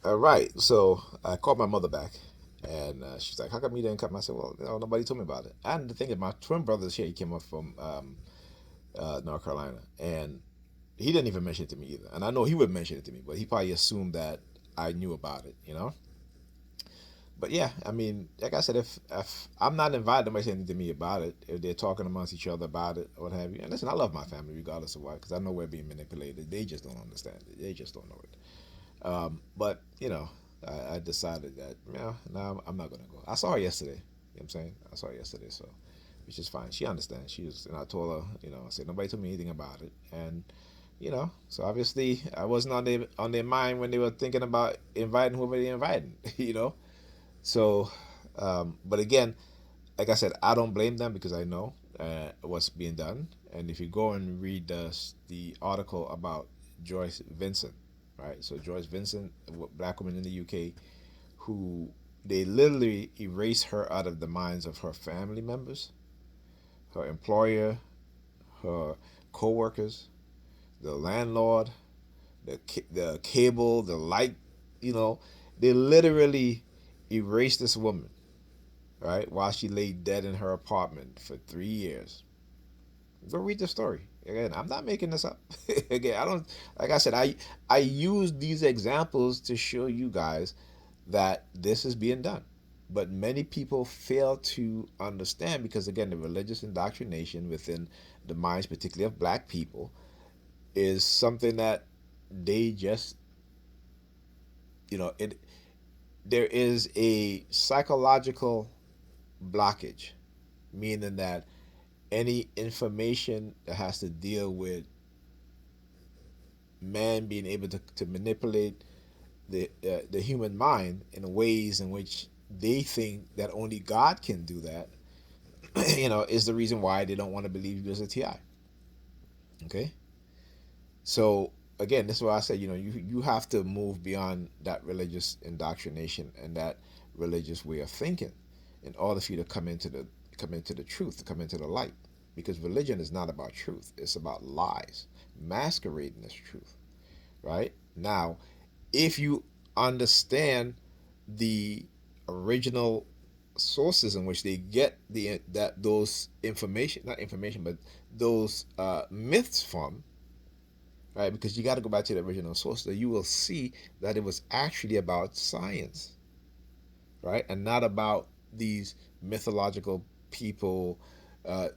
All right. So I called my mother back, and she's like, "How come you didn't come?" I said, "Well, nobody told me about it." And the thing is, my twin brother's here. He came up from North Carolina, and he didn't even mention it to me either. And I know he would mention it to me, but he probably assumed that I knew about it, you know. But yeah, I mean, like I said, if I'm not invited, nobody say anything to me about it. If they're talking amongst each other about it, or what have you. And listen, I love my family regardless of what, because I know we're being manipulated. They just don't understand it. They just don't know it. But I decided that no, I'm not gonna go. I saw her yesterday. You know what I'm saying? I saw her yesterday, so which is fine. She understands. She was, and I told her, I said nobody told me anything about it, and so obviously I wasn't on their mind when they were thinking about inviting whoever they invited. So, but again, like I said, I don't blame them because I know what's being done. And if you go and read the article about Joyce Vincent, right? So Joyce Vincent, a black woman in the UK, who they literally erase her out of the minds of her family members, her employer, her co-workers, the landlord, the cable, the light. You know, they literally erased this woman, right, while she lay dead in her apartment for 3 years. Go read the story. Again, I'm not making this up. Again, I don't. Like I said, I use these examples to show you guys that this is being done. But many people fail to understand because again, the religious indoctrination within the minds, particularly of black people, is something that they just it. There is a psychological blockage, meaning that any information that has to deal with man being able to manipulate the human mind in ways in which they think that only God can do that, is the reason why they don't want to believe you as a TI. Okay, so again, this is why I said you have to move beyond that religious indoctrination and that religious way of thinking in order for you to come into the truth, to come into the light. Because religion is not about truth; it's about lies masquerading as truth. Right now, if you understand the original sources in which they get those information, not information, but those myths from, right? Because you got to go back to the original source, so you will see that it was actually about science, right, and not about these mythological people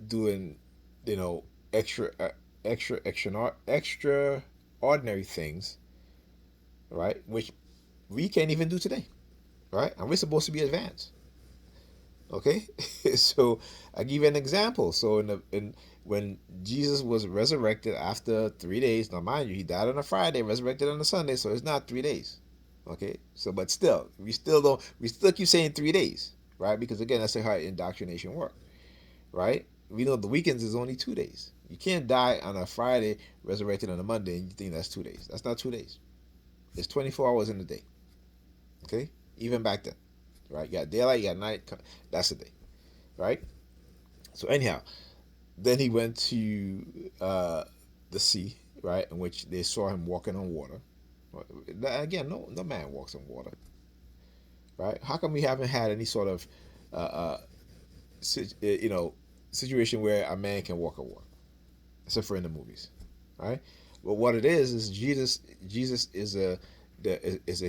doing, you know, extra, extraordinary things, right? Which we can't even do today, right? And we're supposed to be advanced. Okay, so I give you an example. So in when Jesus was resurrected after 3 days, now mind you, he died on a Friday, resurrected on a Sunday, so it's not 3 days. Okay, so but still, we still keep saying 3 days, right? Because again, that's how indoctrination works, right? We know the weekends is only 2 days. You can't die on a Friday, resurrected on a Monday, and you think that's 2 days. That's not 2 days. It's 24 hours in a day. Okay, even back then, right? You got daylight, you got night. That's a day, right? So anyhow, then he went to the sea, right, in which they saw him walking on water. Again, no man walks on water, right? How come we haven't had any sort of uh, uh, situation where a man can walk on water, except for in the movies, right? But what it is Jesus is a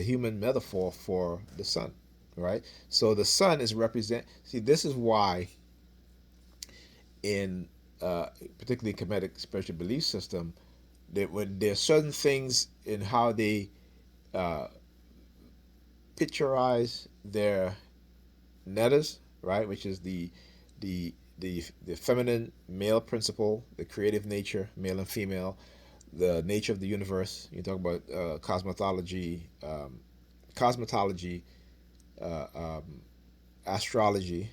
human metaphor for the sun, right? So the sun is represent. See, this is why in particularly Kemetic spiritual belief system, that when there's certain things in how they uh, picturize their nettas, right, which is the feminine male principle, the creative nature, male and female, the nature of the universe. You talk about cosmetology, uh, um, astrology,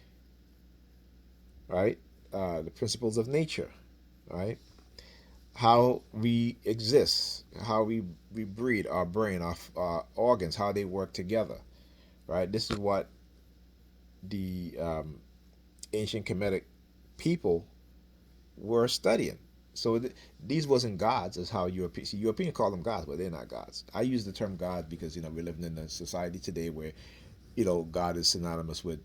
right? The principles of nature, right? How we exist, how we breed, our brain, our organs, how they work together, right? This is what the ancient Kemetic people were studying, So these wasn't gods, as how Europeans see. Europeans call them gods, but they're not gods. I use the term God because we're living in a society today where God is synonymous with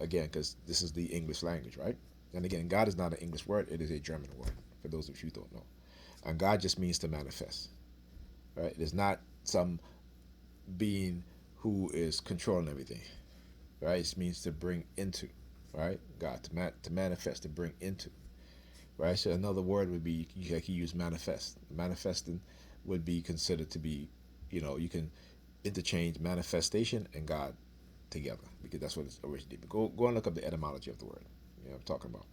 again, because this is the English language, right? And again, God is not an English word; it is a German word. For those of you who don't know, and God just means to manifest, right? It is not some being who is controlling everything, right? It means to bring into, right? God to manifest, to bring into, right? So another word would be you can use manifest. Manifesting would be considered to be, you can interchange manifestation and God together because that's what it's originally. But go and look up the etymology of the word. I'm talking about.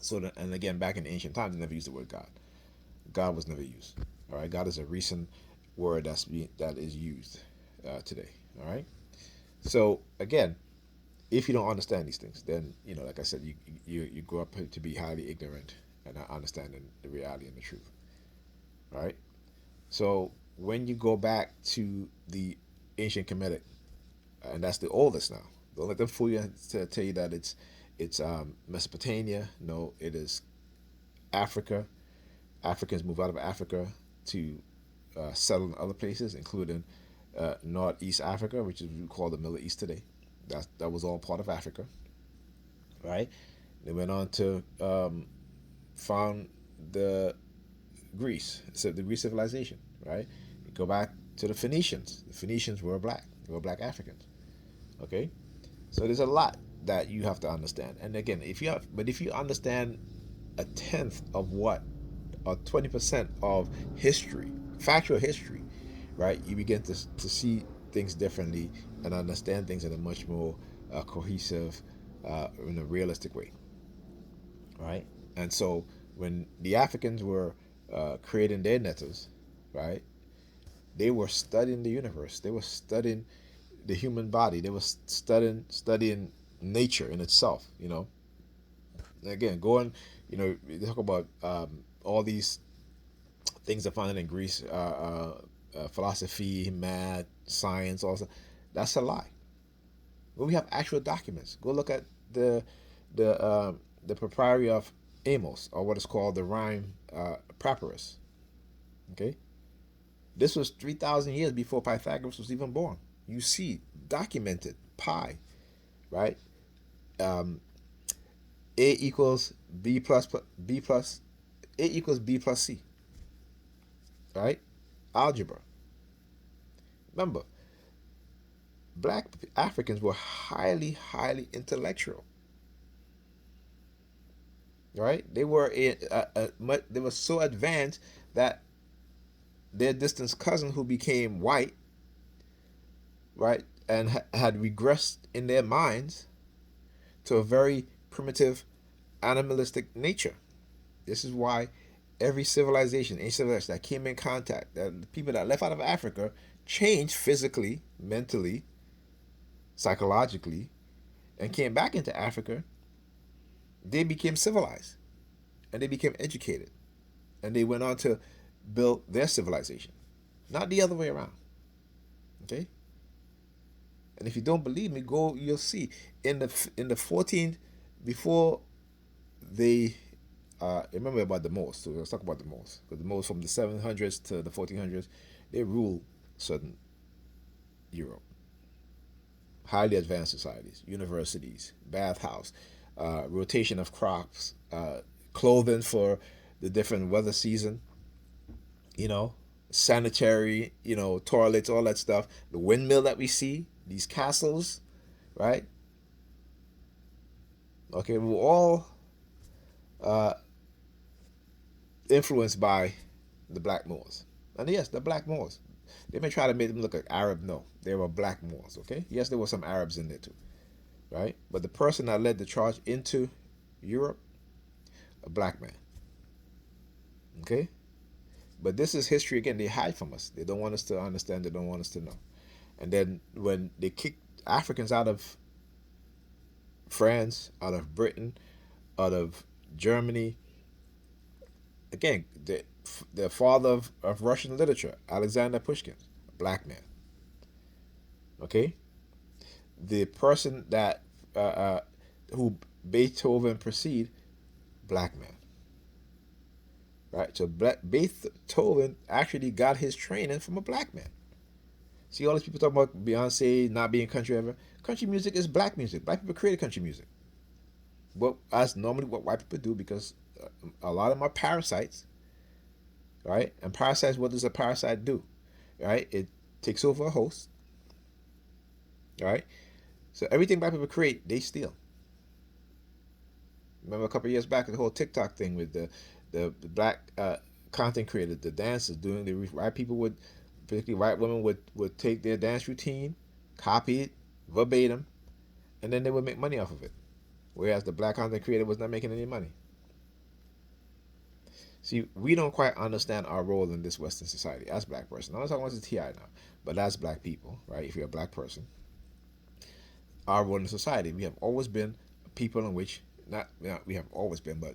So and again, back in ancient times, they never used the word God. God was never used. All right, God is a recent word that is used today. All right. So again, if you don't understand these things, then like I said, you grow up to be highly ignorant and not understanding the reality and the truth. All right. So when you go back to the ancient Kemetic, and that's the oldest now. Don't let them fool you to tell you that it's Mesopotamia. No, it is Africa. Africans move out of Africa to settle in other places, including Northeast Africa, which is what we call the Middle East today. That was all part of Africa, right? They went on to found the Greece, so the Greek civilization, right? You go back to the Phoenicians. The Phoenicians were black. They were black Africans. Okay, so there's a lot that you have to understand. And again, if you understand a tenth of what, or 20% of history, factual history, right? You begin to see things differently and understand things in a much more cohesive, in a realistic way, right? And so when the Africans were creating their nettles, right? They were studying the universe. They were studying the human body. They were studying nature in itself. Again, going, they talk about all these things are found in Greece, philosophy, math, science, also. That's a lie. But we have actual documents. Go look at the the papyri of Amos, or what is called the Rhyme Papyrus. Okay, this was 3,000 years before Pythagoras was even born. You see, documented pi, right? Um, A equals B plus A equals B plus C, right? Algebra. Remember, black Africans were highly, highly intellectual. Right? They were so advanced that their distant cousin, who became white, right, and had regressed in their minds to a very primitive, animalistic nature. This is why every civilization, ancient civilization that came in contact, that the people that left out of Africa changed physically, mentally, psychologically, and came back into Africa, they became civilized and they became educated and they went on to build their civilization, not the other way around. Okay, and if you don't believe me, go. You'll see in the 14th, before they remember about the Moors. So let's talk about the Moors, because the Moors from the 700s to the 1400s, they ruled southern Europe. Highly advanced societies, universities, bathhouse, rotation of crops, clothing for the different weather season, you know, sanitary, toilets, all that stuff. The windmill that we see, these castles, right? Okay, we're all uh, influenced by the Black Moors. And yes, the Black Moors. They may try to make them look like Arab. No, they were Black Moors. Okay, yes, there were some Arabs in there too, right? But the person that led the charge into Europe, a black man. Okay, but this is history again. They hide from us. They don't want us to understand. They don't want us to know. And then when they kicked Africans out of France, out of Britain, out of Germany, again, the father of Russian literature, Alexander Pushkin, a black man. Okay, the person that who Beethoven preceded, black man. right? So Beethoven actually got his training from a black man. See all these people talking about Beyonce not being country ever. Country music is black music. Black people created country music. Well, that's normally what white people do because a lot of them are parasites, right? And parasites, what does a parasite do? Right? It takes over a host, right? So everything black people create, they steal. Remember a couple of years back, the whole TikTok thing with the black content creators, the dancers doing the white people would, particularly white women would take their dance routine, copy it verbatim, and then they would make money off of it. Whereas the black content creator was not making any money. See, we don't quite understand our role in this Western society as black person. I'm not talking about the TI now, but as black people, right? If you're a black person, our role in society, we have always been people in which not we have always been, but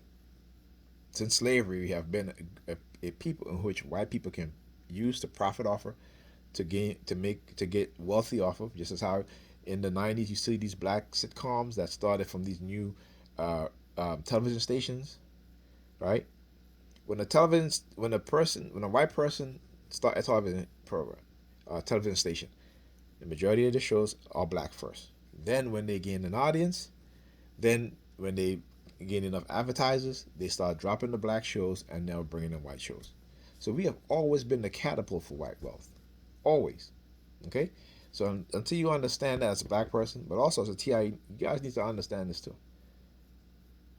since slavery, we have been a people in which white people can use the profit offer to get wealthy off of. Just as how in the '90s you see these black sitcoms that started from these new television stations, right? When a white person start a television program, television station, the majority of the shows are black first. Then when they gain an audience, then when they gain enough advertisers, they start dropping the black shows and now bringing in white shows. So we have always been the catapult for white wealth, always. Okay, so until you understand that as a black person, but also as a TI, you guys need to understand this too,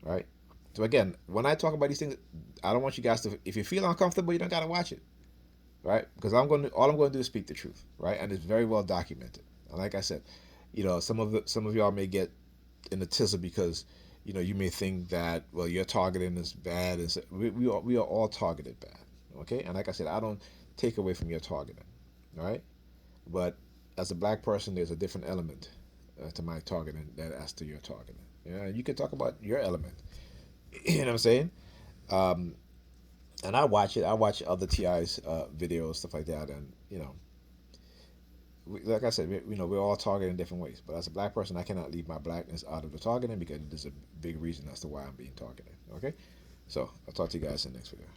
right? So again, when I talk about these things, I don't want you guys to. If you feel uncomfortable, you don't gotta watch it, right? Because all I'm going to do is speak the truth, right? And it's very well documented. And like I said, some of y'all may get in the tizzer because you may think that well your targeting is bad, and so we are all targeted bad, okay? And like I said, I don't take away from your targeting, all right? But as a black person, there's a different element to my targeting than as to your targeting. Yeah, you can talk about your element. You know what I'm saying? Um, and I watch it. I watch other TI's videos, stuff like that, and like I said, we're all targeted in different ways. But as a black person, I cannot leave my blackness out of the targeting because there's a big reason as to why I'm being targeted. Okay, so I'll talk to you guys in the next video.